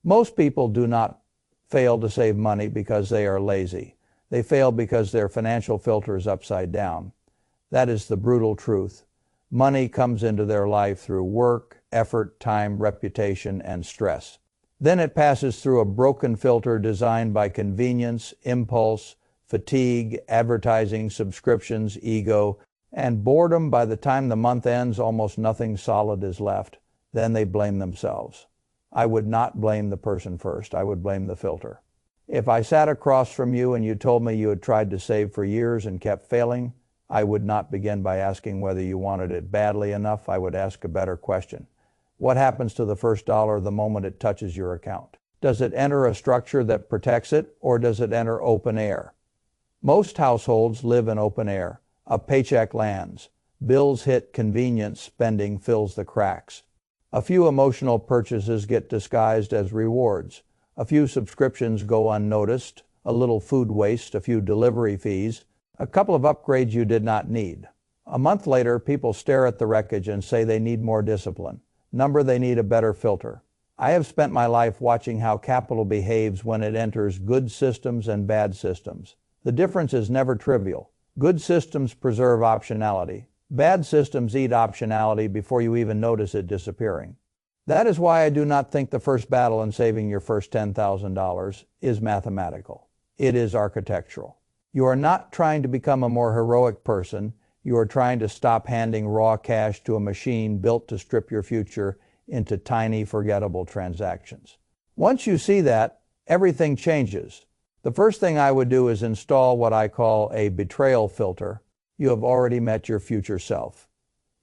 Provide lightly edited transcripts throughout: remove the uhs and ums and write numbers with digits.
Most people do not fail to save money because they are lazy. They fail because their financial filter is upside down. That is the brutal truth. Money comes into their life through work, effort, time, reputation, and stress. Then it passes through a broken filter designed by convenience, impulse, fatigue, advertising, subscriptions, ego, and boredom. By the time the month ends, almost nothing solid is left. Then they blame themselves. I would not blame the person first. I would blame the filter. If I sat across from you and you told me you had tried to save for years and kept failing, I would not begin by asking whether you wanted it badly enough. I would ask a better question. What happens to the first dollar the moment it touches your account? Does it enter a structure that protects it, or does it enter open air? Most households live in open air. A paycheck lands. Bills hit, convenience spending fills the cracks. A few emotional purchases get disguised as rewards. A few subscriptions go unnoticed. A little food waste, a few delivery fees, a couple of upgrades you did not need. A month later, people stare at the wreckage and say they need more discipline. They need a better filter. I have spent my life watching how capital behaves when it enters good systems and bad systems. The difference is never trivial. Good systems preserve optionality. Bad systems eat optionality before you even notice it disappearing. That is why I do not think the first battle in saving your first $10,000 is mathematical. It is architectural. You are not trying to become a more heroic person. You are trying to stop handing raw cash to a machine built to strip your future into tiny, forgettable transactions. Once you see that, everything changes. The first thing I would do is install what I call a betrayal filter. You have already met your future self.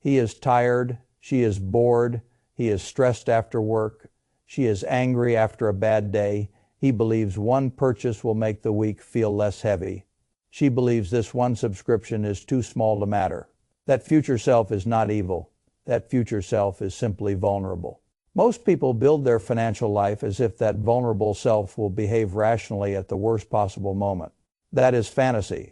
He is tired. She is bored. He is stressed after work. She is angry after a bad day. He believes one purchase will make the week feel less heavy. She believes this one subscription is too small to matter. That future self is not evil. That future self is simply vulnerable. Most people build their financial life as if that vulnerable self will behave rationally at the worst possible moment. That is fantasy.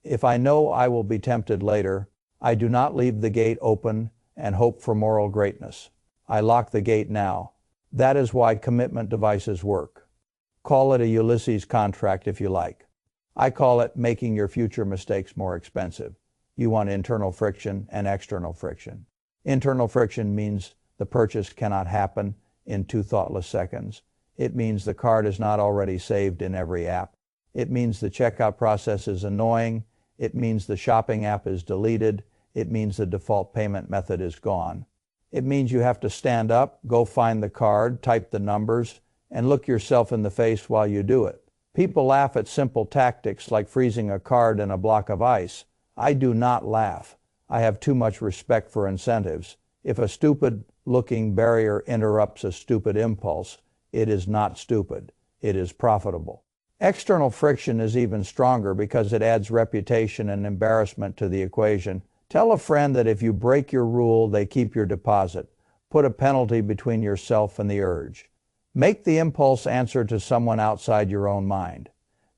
If I know I will be tempted later, I do not leave the gate open and hope for moral greatness. I lock the gate now. That is why commitment devices work. Call it a Ulysses contract if you like. I call it making your future mistakes more expensive. You want internal friction and external friction. Internal friction means the purchase cannot happen in 2 thoughtless seconds. It means the card is not already saved in every app. It means the checkout process is annoying. It means the shopping app is deleted. It means the default payment method is gone. It means you have to stand up, go find the card, type the numbers, and look yourself in the face while you do it. People laugh at simple tactics like freezing a card in a block of ice. I do not laugh. I have too much respect for incentives. If a stupid-looking barrier interrupts a stupid impulse, it is not stupid. It is profitable. External friction is even stronger because it adds reputation and embarrassment to the equation. Tell a friend that if you break your rule, they keep your deposit. Put a penalty between yourself and the urge. Make the impulse answer to someone outside your own mind.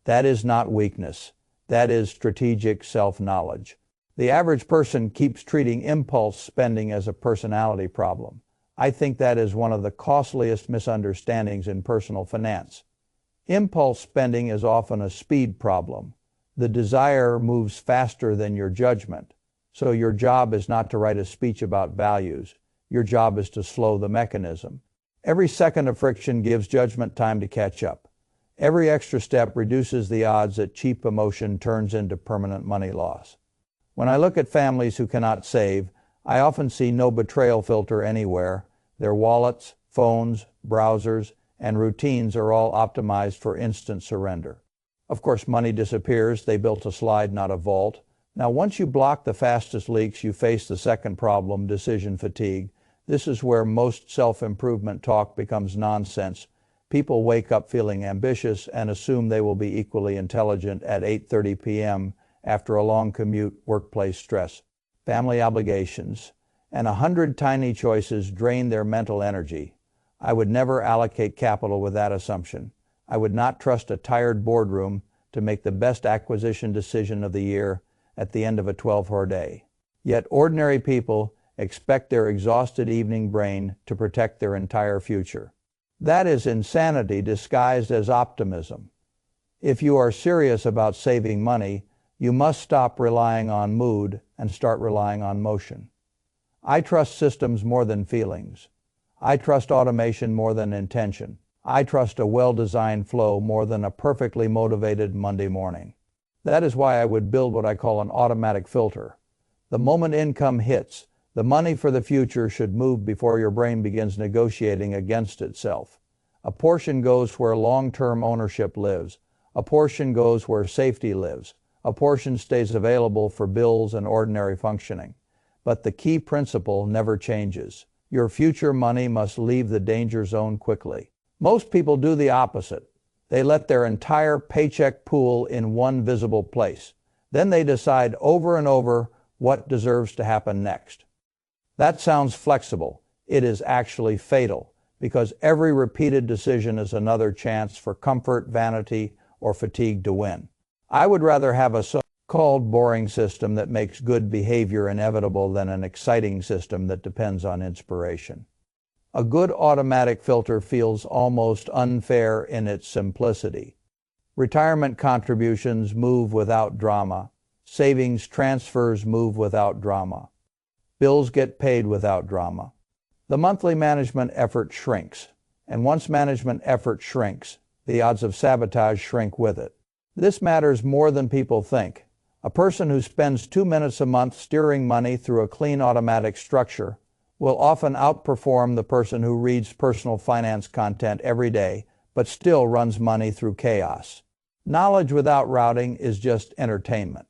That is not weakness. That is strategic self-knowledge. The average person keeps treating impulse spending as a personality problem. I think that is one of the costliest misunderstandings in personal finance. Impulse spending is often a speed problem. The desire moves faster than your judgment. So your job is not to write a speech about values. Your job is to slow the mechanism. Every second of friction gives judgment time to catch up. Every extra step reduces the odds that cheap emotion turns into permanent money loss. When I look at families who cannot save, I often see no betrayal filter anywhere. Their wallets, phones, browsers, and routines are all optimized for instant surrender. Of course, money disappears. They built a slide, not a vault. Now, once you block the fastest leaks, you face the second problem, decision fatigue. This is where most self-improvement talk becomes nonsense. People wake up feeling ambitious and assume they will be equally intelligent at 8:30 p.m. after a long commute, workplace stress, family obligations, and 100 tiny choices drain their mental energy. I would never allocate capital with that assumption. I would not trust a tired boardroom to make the best acquisition decision of the year at the end of a 12-hour day. Yet ordinary people expect their exhausted evening brain to protect their entire future. That is insanity disguised as optimism. If you are serious about saving money, you must stop relying on mood and start relying on motion. I trust systems more than feelings. I trust automation more than intention. I trust a well-designed flow more than a perfectly motivated Monday morning. That is why I would build what I call an automatic filter. The moment income hits, the money for the future should move before your brain begins negotiating against itself. A portion goes where long-term ownership lives. A portion goes where safety lives. A portion stays available for bills and ordinary functioning. But the key principle never changes. Your future money must leave the danger zone quickly. Most people do the opposite. They let their entire paycheck pool in one visible place. Then they decide over and over what deserves to happen next. That sounds flexible. It is actually fatal, because every repeated decision is another chance for comfort, vanity, or fatigue to win. I would rather have a so-called boring system that makes good behavior inevitable than an exciting system that depends on inspiration. A good automatic filter feels almost unfair in its simplicity. Retirement contributions move without drama. Savings transfers move without drama. Bills get paid without drama. The monthly management effort shrinks, and once management effort shrinks, the odds of sabotage shrink with it. This matters more than people think. A person who spends 2 minutes a month steering money through a clean automatic structure will often outperform the person who reads personal finance content every day, but still runs money through chaos. Knowledge without routing is just entertainment.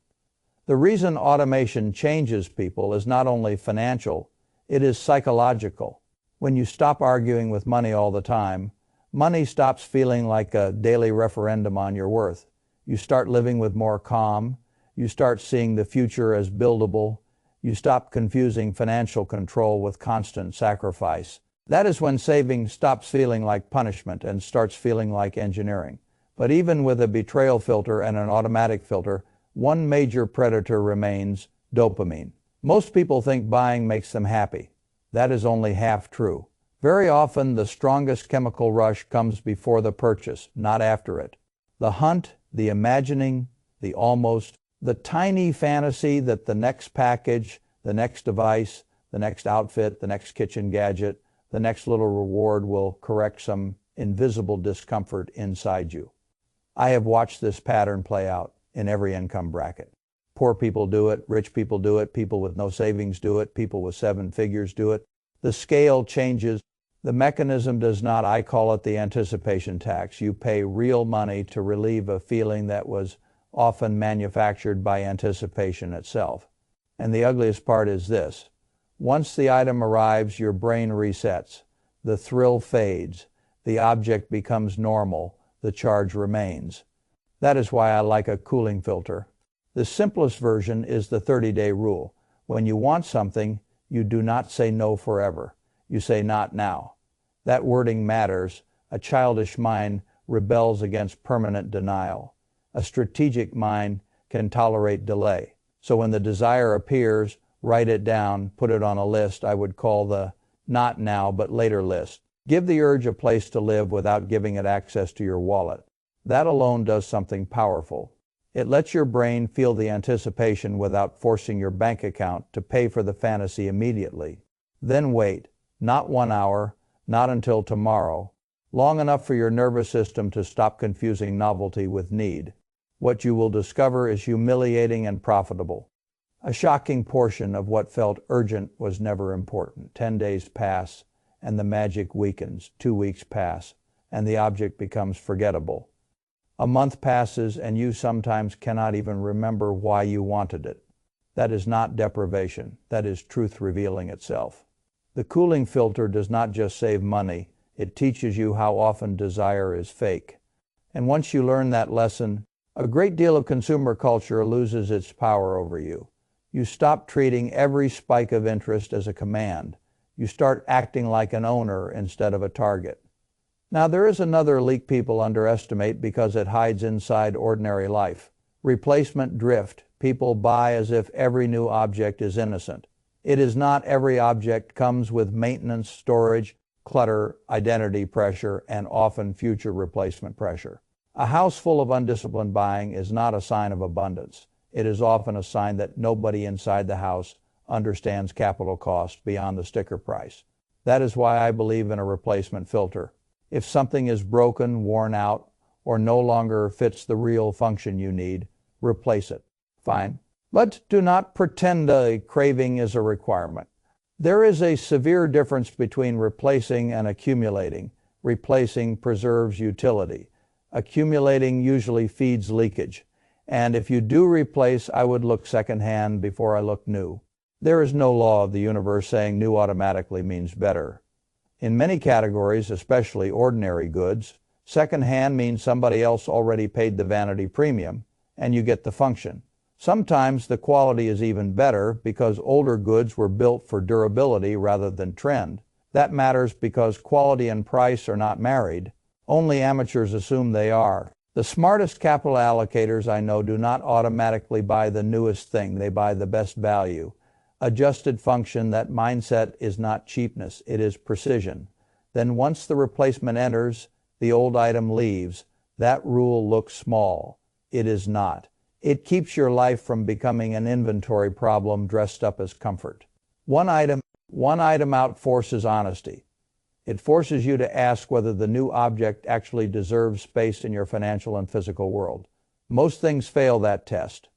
The reason automation changes people is not only financial, it is psychological. When you stop arguing with money all the time, money stops feeling like a daily referendum on your worth. You start living with more calm. You start seeing the future as buildable. You stop confusing financial control with constant sacrifice. That is when saving stops feeling like punishment and starts feeling like engineering. But even with a betrayal filter and an automatic filter, one major predator remains: dopamine. Most people think buying makes them happy. That is only half true. Very often, the strongest chemical rush comes before the purchase, not after it. The hunt, the imagining, the almost, the tiny fantasy that the next package, the next device, the next outfit, the next kitchen gadget, the next little reward will correct some invisible discomfort inside you. I have watched this pattern play out in every income bracket. Poor people do it, rich people do it, people with no savings do it, people with 7 figures do it. The scale changes. The mechanism does not. I call it the anticipation tax. You pay real money to relieve a feeling that was often manufactured by anticipation itself. And the ugliest part is this: once the item arrives, your brain resets. The thrill fades. The object becomes normal. The charge remains. That is why I like a cooling filter. The simplest version is the 30-day rule. When you want something, you do not say no forever. You say not now. That wording matters. A childish mind rebels against permanent denial. A strategic mind can tolerate delay. So when the desire appears, write it down, put it on a list I would call the not now but later list. Give the urge a place to live without giving it access to your wallet. That alone does something powerful. It lets your brain feel the anticipation without forcing your bank account to pay for the fantasy immediately. Then wait, not 1 hour, not until tomorrow, long enough for your nervous system to stop confusing novelty with need. What you will discover is humiliating and profitable. A shocking portion of what felt urgent was never important. 10 days pass, and the magic weakens. 2 weeks pass, and the object becomes forgettable. A month passes, and you sometimes cannot even remember why you wanted it. That is not deprivation. That is truth revealing itself. The cooling filter does not just save money. It teaches you how often desire is fake. And once you learn that lesson, a great deal of consumer culture loses its power over you. You stop treating every spike of interest as a command. You start acting like an owner instead of a target. Now, there is another leak people underestimate because it hides inside ordinary life. Replacement drift. People buy as if every new object is innocent. It is not. Every object comes with maintenance, storage, clutter, identity pressure, and often future replacement pressure. A house full of undisciplined buying is not a sign of abundance. It is often a sign that nobody inside the house understands capital cost beyond the sticker price. That is why I believe in a replacement filter. If something is broken, worn out, or no longer fits the real function you need, replace it. Fine. But do not pretend a craving is a requirement. There is a severe difference between replacing and accumulating. Replacing preserves utility. Accumulating usually feeds leakage. And if you do replace, I would look secondhand before I look new. There is no law of the universe saying new automatically means better. In many categories, especially ordinary goods, secondhand means somebody else already paid the vanity premium, and you get the function. Sometimes the quality is even better because older goods were built for durability rather than trend. That matters because quality and price are not married. Only amateurs assume they are. The smartest capital allocators I know do not automatically buy the newest thing. They buy the best value. Adjusted function, that mindset is not cheapness, it is precision. Then once the replacement enters, the old item leaves. That rule looks small. It is not. It keeps your life from becoming an inventory problem dressed up as comfort. One item out forces honesty. It forces you to ask whether the new object actually deserves space in your financial and physical world. Most things fail that test.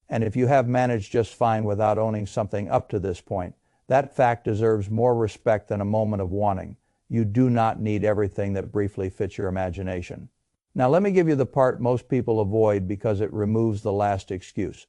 And if you have managed just fine without owning something up to this point, that fact deserves more respect than a moment of wanting. You do not need everything that briefly fits your imagination. Now let me give you the part most people avoid because it removes the last excuse.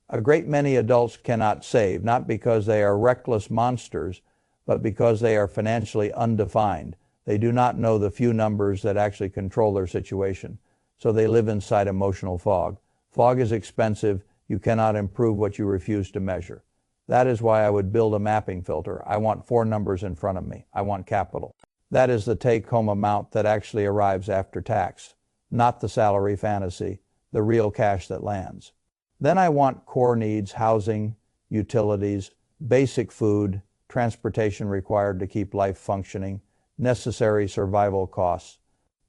A great many adults cannot save, not because they are reckless monsters, but because they are financially undefined. They do not know the few numbers that actually control their situation, so they live inside emotional fog. Fog is expensive. You cannot improve what you refuse to measure. That is why I would build a mapping filter. I want 4 numbers in front of me. I want capital. That is the take-home amount that actually arrives after tax, not the salary fantasy, the real cash that lands. Then I want core needs, housing, utilities, basic food, transportation required to keep life functioning, necessary survival costs.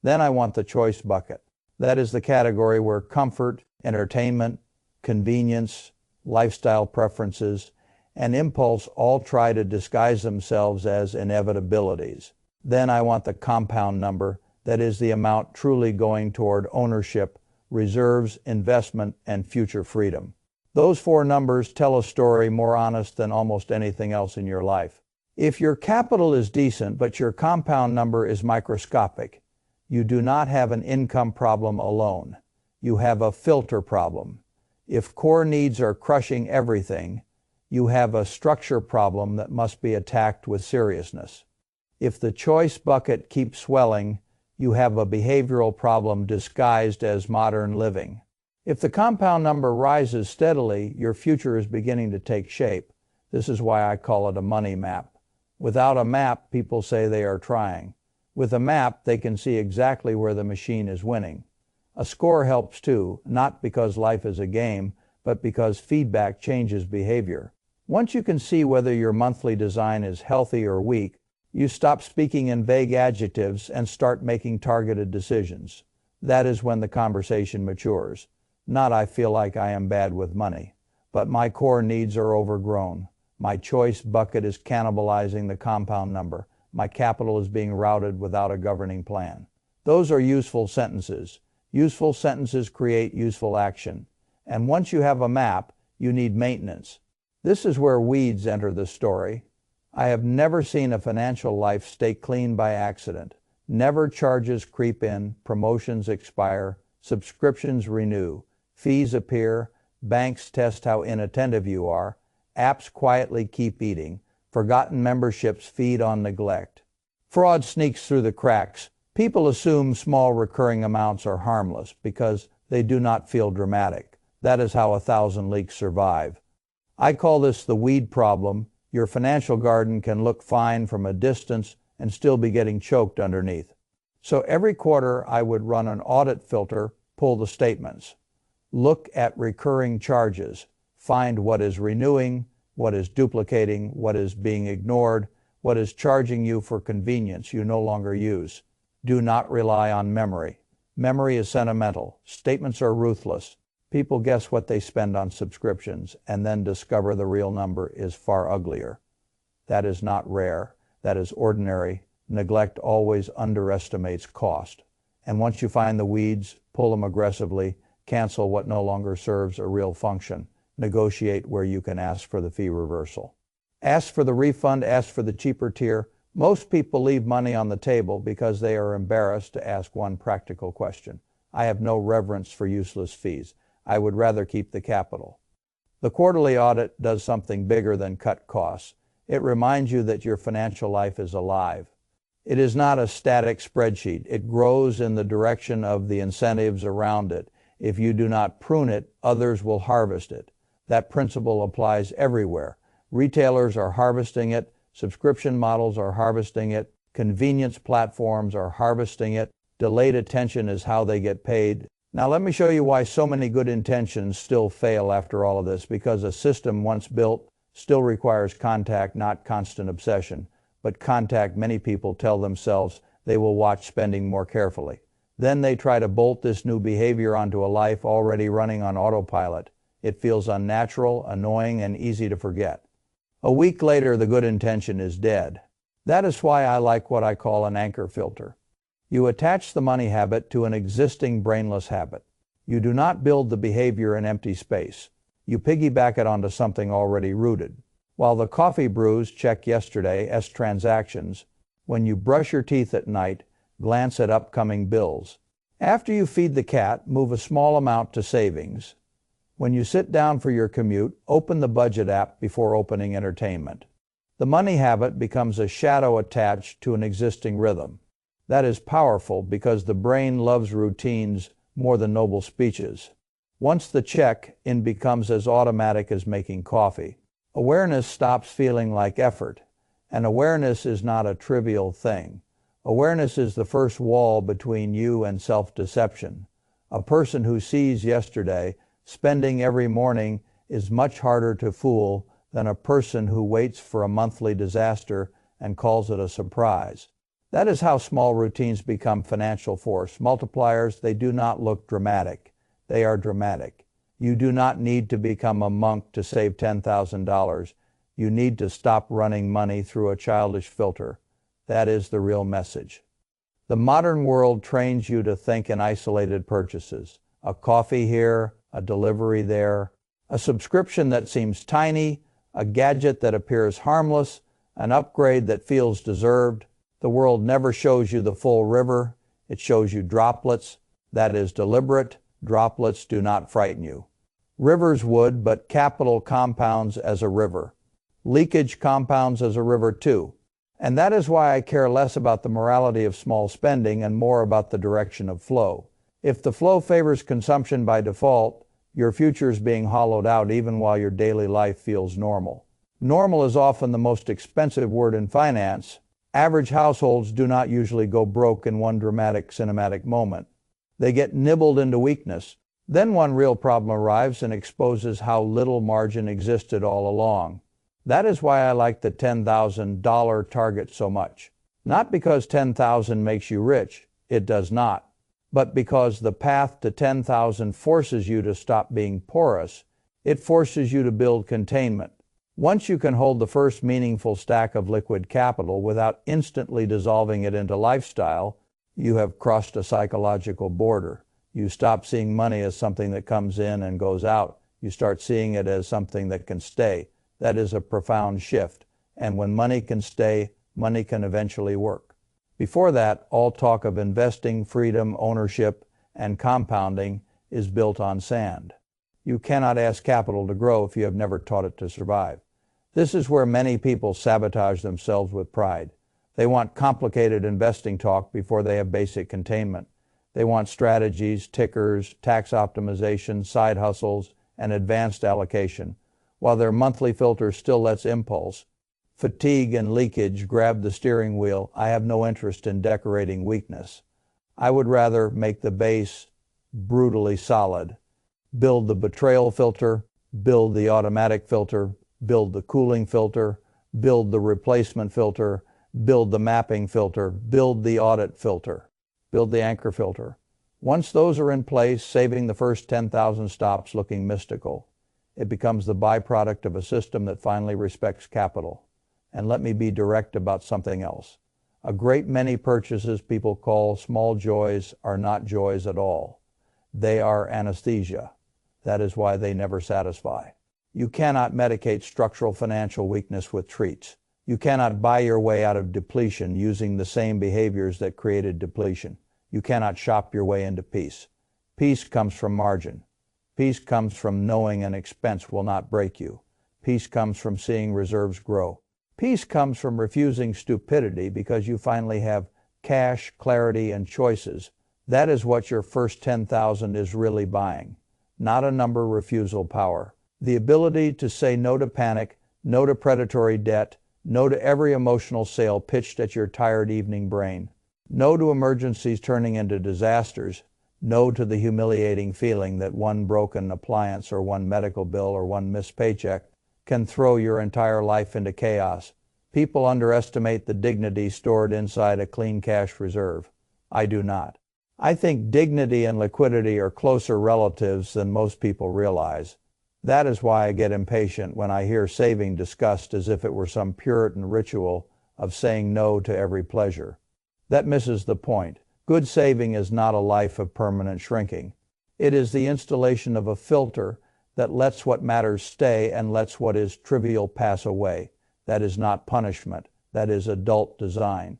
Then I want the choice bucket. That is the category where comfort, entertainment, convenience, lifestyle preferences, and impulse all try to disguise themselves as inevitabilities. Then I want the compound number, that is the amount truly going toward ownership, reserves, investment, and future freedom. Those 4 numbers tell a story more honest than almost anything else in your life. If your capital is decent, but your compound number is microscopic, you do not have an income problem alone. You have a filter problem. If core needs are crushing everything, you have a structure problem that must be attacked with seriousness. If the choice bucket keeps swelling, you have a behavioral problem disguised as modern living. If the compound number rises steadily, your future is beginning to take shape. This is why I call it a money map. Without a map, people say they are trying. With a map, they can see exactly where the machine is winning. A score helps too, not because life is a game, but because feedback changes behavior. Once you can see whether your monthly design is healthy or weak, you stop speaking in vague adjectives and start making targeted decisions. That is when the conversation matures. Not I feel like I am bad with money, but my core needs are overgrown. My choice bucket is cannibalizing the compound number. My capital is being routed without a governing plan. Those are useful sentences. Useful sentences create useful action. And once you have a map, you need maintenance. This is where weeds enter the story. I have never seen a financial life stay clean by accident. Never charges creep in, promotions expire, subscriptions renew, fees appear, banks test how inattentive you are, apps quietly keep eating, forgotten memberships feed on neglect. Fraud sneaks through the cracks. People assume small recurring amounts are harmless because they do not feel dramatic. That is how 1,000 leaks survive. I call this the weed problem. Your financial garden can look fine from a distance and still be getting choked underneath. So every quarter I would run an audit filter, pull the statements. Look at recurring charges. Find what is renewing, what is duplicating, what is being ignored, What is charging you for convenience you no longer use? Do not rely on memory. Memory is sentimental. Statements are ruthless. People guess what they spend on subscriptions and then discover the real number is far uglier. That is not rare. That is ordinary. Neglect always underestimates cost. And once you find the weeds, pull them aggressively, cancel what no longer serves a real function. Negotiate where you can ask for the fee reversal. Ask for the refund, ask for the cheaper tier. Most people leave money on the table because they are embarrassed to ask one practical question. I have no reverence for useless fees. I would rather keep the capital. The quarterly audit does something bigger than cut costs. It reminds you that your financial life is alive. It is not a static spreadsheet. It grows in the direction of the incentives around it. If you do not prune it, others will harvest it. That principle applies everywhere. Retailers are harvesting it. Subscription models are harvesting it. Convenience platforms are harvesting it. Delayed attention is how they get paid. Now let me show you why so many good intentions still fail after all of this, because a system once built still requires contact, not constant obsession. But contact, many people tell themselves they will watch spending more carefully. Then they try to bolt this new behavior onto a life already running on autopilot. It feels unnatural, annoying, and easy to forget. A week later, the good intention is dead. That is why I like what I call an anchor filter. You attach the money habit to an existing brainless habit. You do not build the behavior in empty space. You piggyback it onto something already rooted. While the coffee brews, check yesterday's transactions. When you brush your teeth at night, glance at upcoming bills. After you feed the cat, move a small amount to savings. When you sit down for your commute, open the budget app before opening entertainment. The money habit becomes a shadow attached to an existing rhythm. That is powerful because the brain loves routines more than noble speeches. Once the check-in becomes as automatic as making coffee, awareness stops feeling like effort. And awareness is not a trivial thing. Awareness is the first wall between you and self-deception. A person who sees yesterday spending every morning is much harder to fool than a person who waits for a monthly disaster and calls it a surprise. That is how small routines become financial force multipliers. They do not look dramatic. They are dramatic. You do not need to become a monk to save $10,000. You need to stop running money through a childish filter. That is the real message. The modern world trains you to think in isolated purchases. A coffee here, a delivery there, a subscription that seems tiny, a gadget that appears harmless, an upgrade that feels deserved. The world never shows you the full river. It shows you droplets. That is deliberate. Droplets do not frighten you. Rivers would, but capital compounds as a river. Leakage compounds as a river too. And that is why I care less about the morality of small spending and more about the direction of flow. If the flow favors consumption by default, your future is being hollowed out even while your daily life feels normal. Normal is often the most expensive word in finance. Average households do not usually go broke in one dramatic cinematic moment. They get nibbled into weakness. Then one real problem arrives and exposes how little margin existed all along. That is why I like the $10,000 target so much. Not because $10,000 makes you rich. It does not. But because the path to $10,000 forces you to stop being porous. It forces you to build containment. Once you can hold the first meaningful stack of liquid capital without instantly dissolving it into lifestyle, you have crossed a psychological border. You stop seeing money as something that comes in and goes out. You start seeing it as something that can stay. That is a profound shift. And when money can stay, money can eventually work. Before that, all talk of investing, freedom, ownership, and compounding is built on sand. You cannot ask capital to grow if you have never taught it to survive. This is where many people sabotage themselves with pride. They want complicated investing talk before they have basic containment. They want strategies, tickers, tax optimization, side hustles, and advanced allocation, while their monthly filter still lets impulse, fatigue, and leakage grab the steering wheel. I have no interest in decorating weakness. I would rather make the base brutally solid. Build the betrayal filter, build the automatic filter, build the cooling filter, build the replacement filter, build the mapping filter, build the audit filter, build the anchor filter. Once those are in place, saving the first 10,000 stops looking mystical. It becomes the byproduct of a system that finally respects capital. And let me be direct about something else. A great many purchases people call small joys are not joys at all. They are anesthesia. That is why they never satisfy. You cannot medicate structural financial weakness with treats. You cannot buy your way out of depletion using the same behaviors that created depletion. You cannot shop your way into peace. Peace comes from margin. Peace comes from knowing an expense will not break you. Peace comes from seeing reserves grow. Peace comes from refusing stupidity because you finally have cash, clarity, and choices. That is what your first 10,000 is really buying. Not a number refusal power. The ability to say no to panic, no to predatory debt, no to every emotional sale pitched at your tired evening brain. No to emergencies turning into disasters. No to the humiliating feeling that one broken appliance or one medical bill or one missed paycheck can throw your entire life into chaos. People underestimate the dignity stored inside a clean cash reserve. I do not. I think dignity and liquidity are closer relatives than most people realize. That is why I get impatient when I hear saving discussed as if it were some Puritan ritual of saying no to every pleasure. That misses the point. Good saving is not a life of permanent shrinking. It is the installation of a filter that lets what matters stay and lets what is trivial pass away. That is not punishment. That is adult design.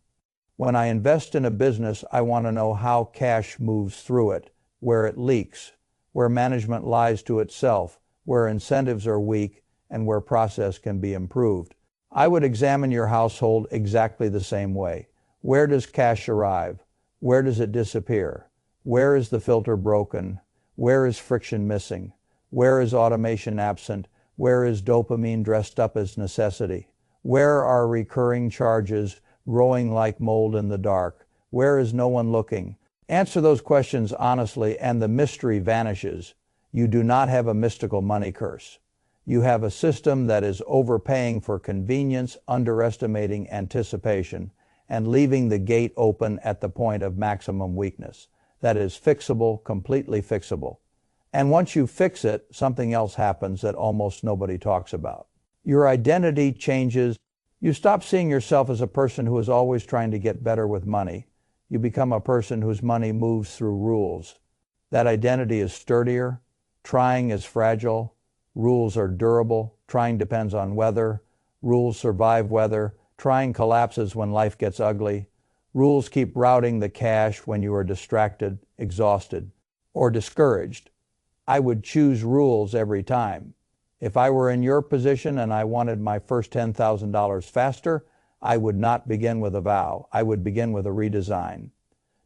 When I invest in a business, I want to know how cash moves through it, where it leaks, where management lies to itself, where incentives are weak, and where process can be improved. I would examine your household exactly the same way. Where does cash arrive? Where does it disappear? Where is the filter broken? Where is friction missing? Where is automation absent? Where is dopamine dressed up as necessity? Where are recurring charges growing like mold in the dark? Where is no one looking? Answer those questions honestly and the mystery vanishes. You do not have a mystical money curse. You have a system that is overpaying for convenience, underestimating anticipation, and leaving the gate open at the point of maximum weakness. That is fixable, completely fixable. And once you fix it, something else happens that almost nobody talks about. Your identity changes. You stop seeing yourself as a person who is always trying to get better with money. You become a person whose money moves through rules. That identity is sturdier. Trying is fragile. Rules are durable. Trying depends on weather. Rules survive weather. Trying collapses when life gets ugly. Rules keep routing the cash when you are distracted, exhausted, or discouraged. I would choose rules every time. If I were in your position and I wanted my first $10,000 faster, I would not begin with a vow. I would begin with a redesign.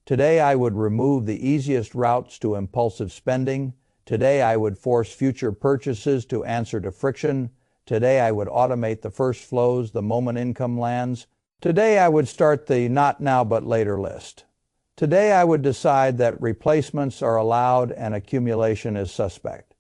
Today I would remove the easiest routes to impulsive spending. Today I would force future purchases to answer to friction. Today I would automate the first flows the moment income lands. Today I would start the not now but later list. Today I would decide that replacements are allowed and accumulation is suspect.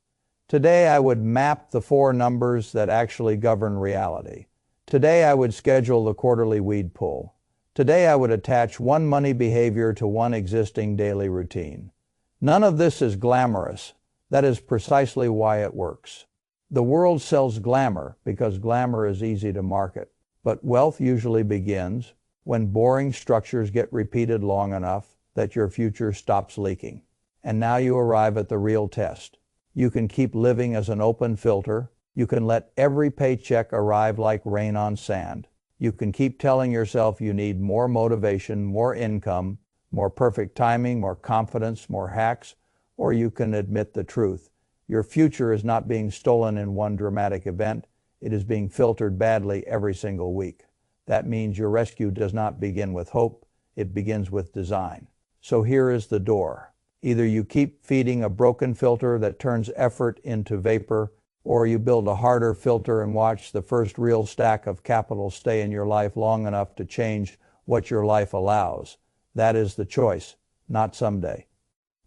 Today I would map the 4 numbers that actually govern reality. Today I would schedule the quarterly weed pull. Today I would attach one money behavior to one existing daily routine. None of this is glamorous. That is precisely why it works. The world sells glamour because glamour is easy to market. But wealth usually begins when boring structures get repeated long enough that your future stops leaking. And now you arrive at the real test. You can keep living as an open filter. You can let every paycheck arrive like rain on sand. You can keep telling yourself you need more motivation, more income, more perfect timing, more confidence, more hacks, or you can admit the truth. Your future is not being stolen in one dramatic event. It is being filtered badly every single week. That means your rescue does not begin with hope. It begins with design. So here is the door. Either you keep feeding a broken filter that turns effort into vapor, or you build a harder filter and watch the first real stack of capital stay in your life long enough to change what your life allows. That is the choice, not someday.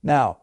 Now,